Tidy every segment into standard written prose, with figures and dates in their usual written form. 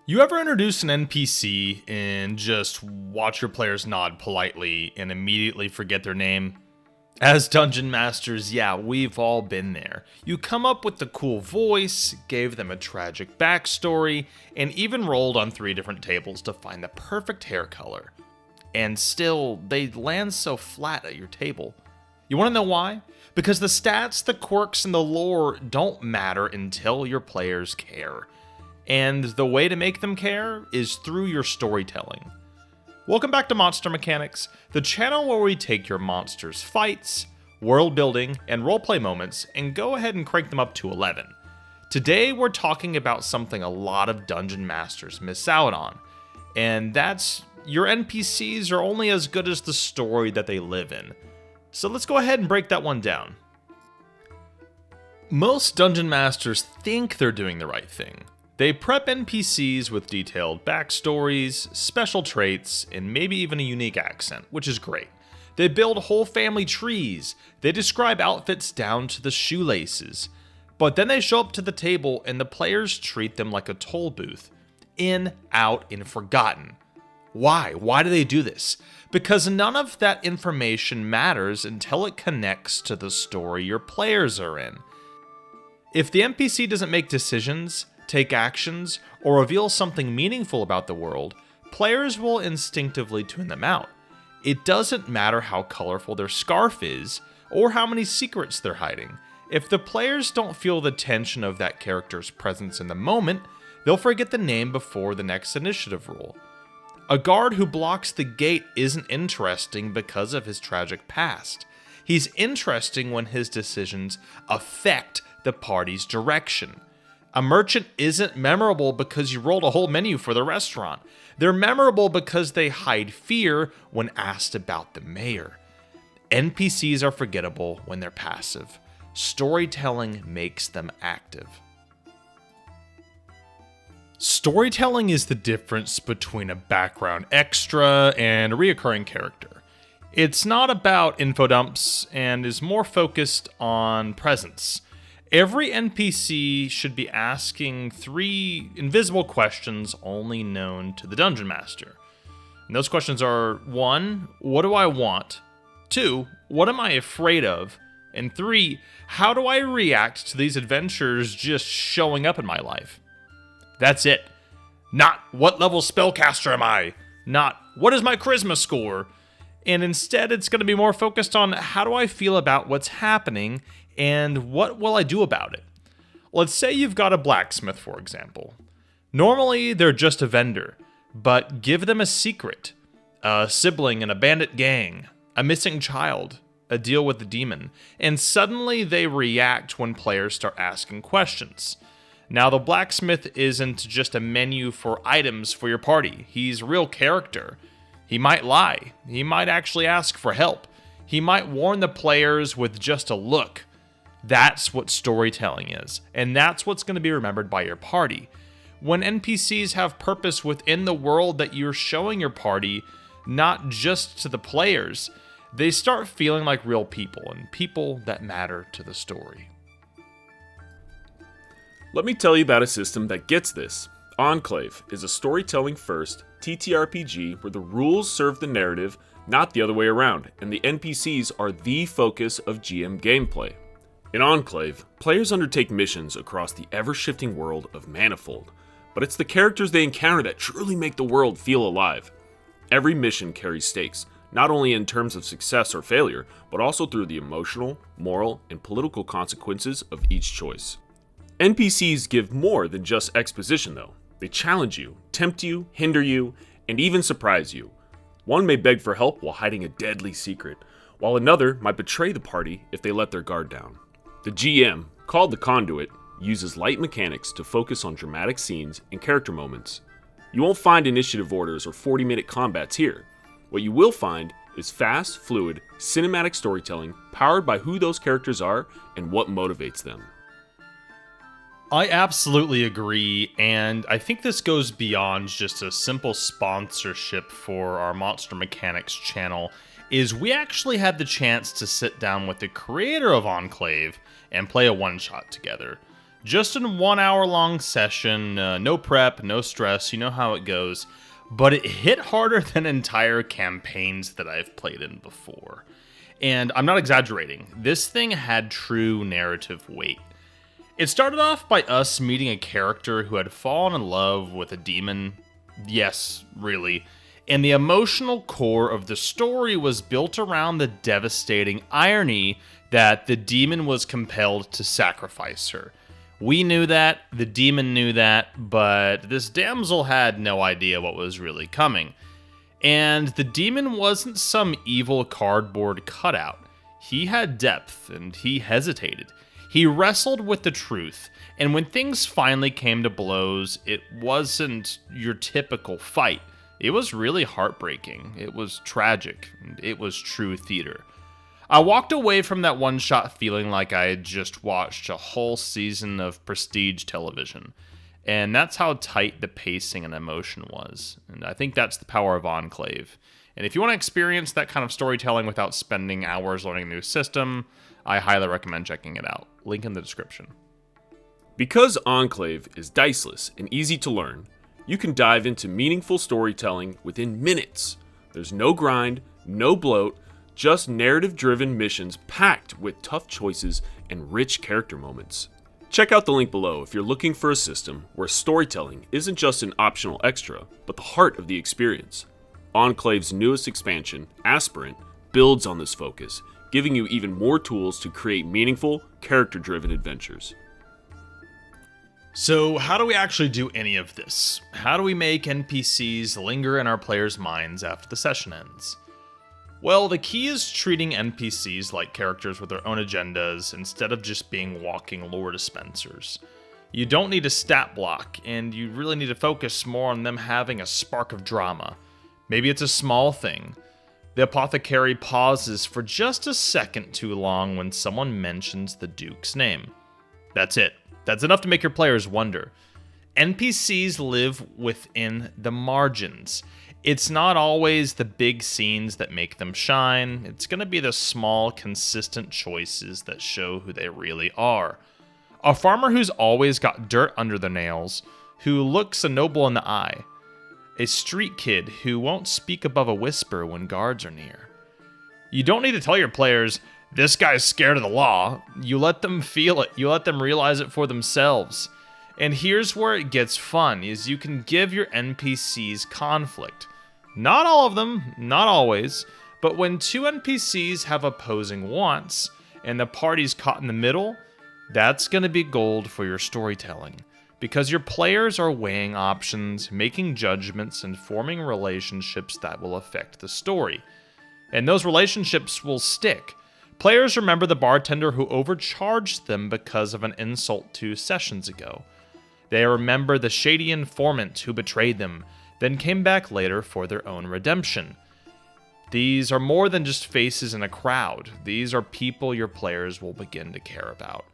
You ever introduce an NPC and just watch your players nod politely and immediately forget their name? As dungeon masters, yeah, we've all been there. You come up with the cool voice, gave them a tragic backstory, and even rolled on 3 different tables to find the perfect hair color. And still, they land so flat at your table. You want to know why? Because the stats, the quirks, and the lore don't matter until your players care. And the way to make them care is through your storytelling. Welcome back to Monster Mechanics, the channel where we take your monsters' fights, world building, and roleplay moments and go ahead and crank them up to 11. Today we're talking about something a lot of dungeon masters miss out on, and that's your NPCs are only as good as the story that they live in. So let's go ahead and break that one down. Most dungeon masters think they're doing the right thing. They prep NPCs with detailed backstories, special traits, and maybe even a unique accent, which is great. They build whole family trees, they describe outfits down to the shoelaces, but then they show up to the table and the players treat them like a toll booth. In, out, and forgotten. Why? Why do they do this? Because none of that information matters until it connects to the story your players are in. If the NPC doesn't make decisions, take actions, or reveal something meaningful about the world, players will instinctively tune them out. It doesn't matter how colorful their scarf is, or how many secrets they're hiding. If the players don't feel the tension of that character's presence in the moment, they'll forget the name before the next initiative roll. A guard who blocks the gate isn't interesting because of his tragic past. He's interesting when his decisions affect the party's direction. A merchant isn't memorable because you rolled a whole menu for the restaurant. They're memorable because they hide fear when asked about the mayor. NPCs are forgettable when they're passive. Storytelling makes them active. Storytelling is the difference between a background extra and a reoccurring character. It's not about info dumps and is more focused on presence. Every NPC should be asking 3 invisible questions only known to the Dungeon Master. And those questions are 1, what do I want? 2, what am I afraid of? And 3, how do I react to these adventures just showing up in my life? That's it. Not what level spellcaster am I? Not what is my charisma score? And instead it's going to be more focused on how do I feel about what's happening and what will I do about it? Let's say you've got a blacksmith, for example. Normally, they're just a vendor, but give them a secret, a sibling in a bandit gang, a missing child, a deal with the demon, and suddenly they react when players start asking questions. Now, the blacksmith isn't just a menu for items for your party. He's a real character. He might lie. He might actually ask for help. He might warn the players with just a look. That's what storytelling is, and that's what's going to be remembered by your party. When NPCs have purpose within the world that you're showing your party, not just to the players, they start feeling like real people and people that matter to the story. Let me tell you about a system that gets this. Enclave is a storytelling-first TTRPG where the rules serve the narrative, not the other way around, and the NPCs are the focus of GM gameplay. In Enclave, players undertake missions across the ever-shifting world of Manifold, but it's the characters they encounter that truly make the world feel alive. Every mission carries stakes, not only in terms of success or failure, but also through the emotional, moral, and political consequences of each choice. NPCs give more than just exposition though. They challenge you, tempt you, hinder you, and even surprise you. One may beg for help while hiding a deadly secret, while another might betray the party if they let their guard down. The GM, called the Conduit, uses light mechanics to focus on dramatic scenes and character moments. You won't find initiative orders or 40-minute combats here. What you will find is fast, fluid, cinematic storytelling powered by who those characters are and what motivates them. I absolutely agree, and I think this goes beyond just a simple sponsorship for our Monster Mechanics channel, is we actually had the chance to sit down with the creator of Enclave and play a one-shot together. Just in 1 hour long session, no prep, no stress, you know how it goes. But it hit harder than entire campaigns that I've played in before. And I'm not exaggerating, this thing had true narrative weight. It started off by us meeting a character who had fallen in love with a demon. Yes, really. And the emotional core of the story was built around the devastating irony that the demon was compelled to sacrifice her. We knew that, the demon knew that, but this damsel had no idea what was really coming. And the demon wasn't some evil cardboard cutout. He had depth, and he hesitated. He wrestled with the truth, and when things finally came to blows, it wasn't your typical fight. It was really heartbreaking, it was tragic, and it was true theater. I walked away from that one-shot feeling like I had just watched a whole season of prestige television. And that's how tight the pacing and emotion was. And I think that's the power of Enclave. And if you want to experience that kind of storytelling without spending hours learning a new system, I highly recommend checking it out. Link in the description. Because Enclave is diceless and easy to learn, you can dive into meaningful storytelling within minutes. There's no grind, no bloat, just narrative-driven missions packed with tough choices and rich character moments. Check out the link below if you're looking for a system where storytelling isn't just an optional extra, but the heart of the experience. Enclave's newest expansion, Aspirant, builds on this focus, giving you even more tools to create meaningful, character-driven adventures. So how do we actually do any of this? How do we make NPCs linger in our players' minds after the session ends? Well, the key is treating NPCs like characters with their own agendas instead of just being walking lore dispensers. You don't need a stat block, and you really need to focus more on them having a spark of drama. Maybe it's a small thing. The apothecary pauses for just a second too long when someone mentions the Duke's name. That's it. That's enough to make your players wonder. NPCs live within the margins. It's not always the big scenes that make them shine. It's going to be the small, consistent choices that show who they really are. A farmer who's always got dirt under their nails, who looks a noble in the eye. A street kid who won't speak above a whisper when guards are near. You don't need to tell your players, this guy's scared of the law. You let them feel it. You let them realize it for themselves. And here's where it gets fun, is you can give your NPCs conflict. Not all of them, not always, but when two NPCs have opposing wants, and the party's caught in the middle, that's going to be gold for your storytelling. Because your players are weighing options, making judgments, and forming relationships that will affect the story. And those relationships will stick. Players remember the bartender who overcharged them because of an insult 2 sessions ago. They remember the shady informant who betrayed them, then came back later for their own redemption. These are more than just faces in a crowd. These are people your players will begin to care about.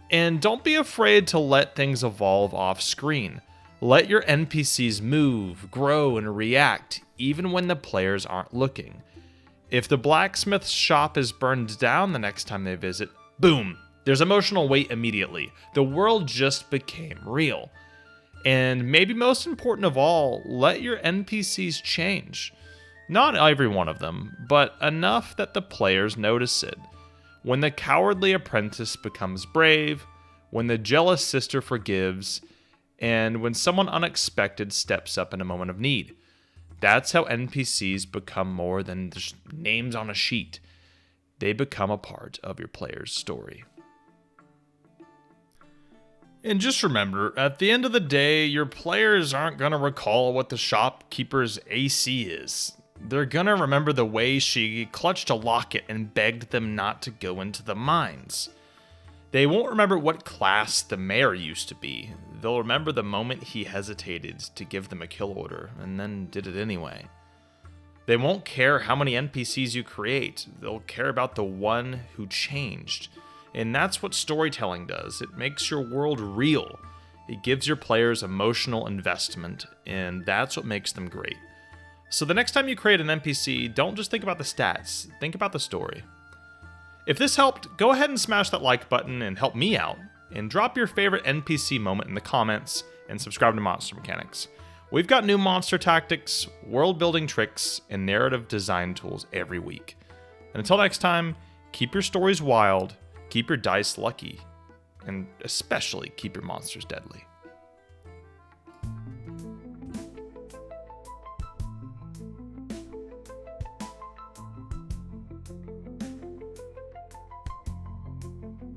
And don't be afraid to let things evolve off screen. Let your NPCs move, grow, and react, even when the players aren't looking. If the blacksmith's shop is burned down the next time they visit, boom, there's emotional weight immediately. The world just became real. And maybe most important of all, let your NPCs change. Not every one of them, but enough that the players notice it. When the cowardly apprentice becomes brave, when the jealous sister forgives, and when someone unexpected steps up in a moment of need. That's how NPCs become more than just names on a sheet. They become a part of your player's story. And just remember, at the end of the day, your players aren't going to recall what the shopkeeper's AC is. They're going to remember the way she clutched a locket and begged them not to go into the mines. They won't remember what class the mayor used to be. They'll remember the moment he hesitated to give them a kill order and then did it anyway. They won't care how many NPCs you create. They'll care about the one who changed. And that's what storytelling does. It makes your world real. It gives your players emotional investment, and that's what makes them great. So the next time you create an NPC, don't just think about the stats, think about the story. If this helped, go ahead and smash that like button and help me out. and drop your favorite NPC moment in the comments, and subscribe to Monster Mechanics. We've got new monster tactics, world building tricks, and narrative design tools every week. And until next time, keep your stories wild, keep your dice lucky, and especially keep your monsters deadly.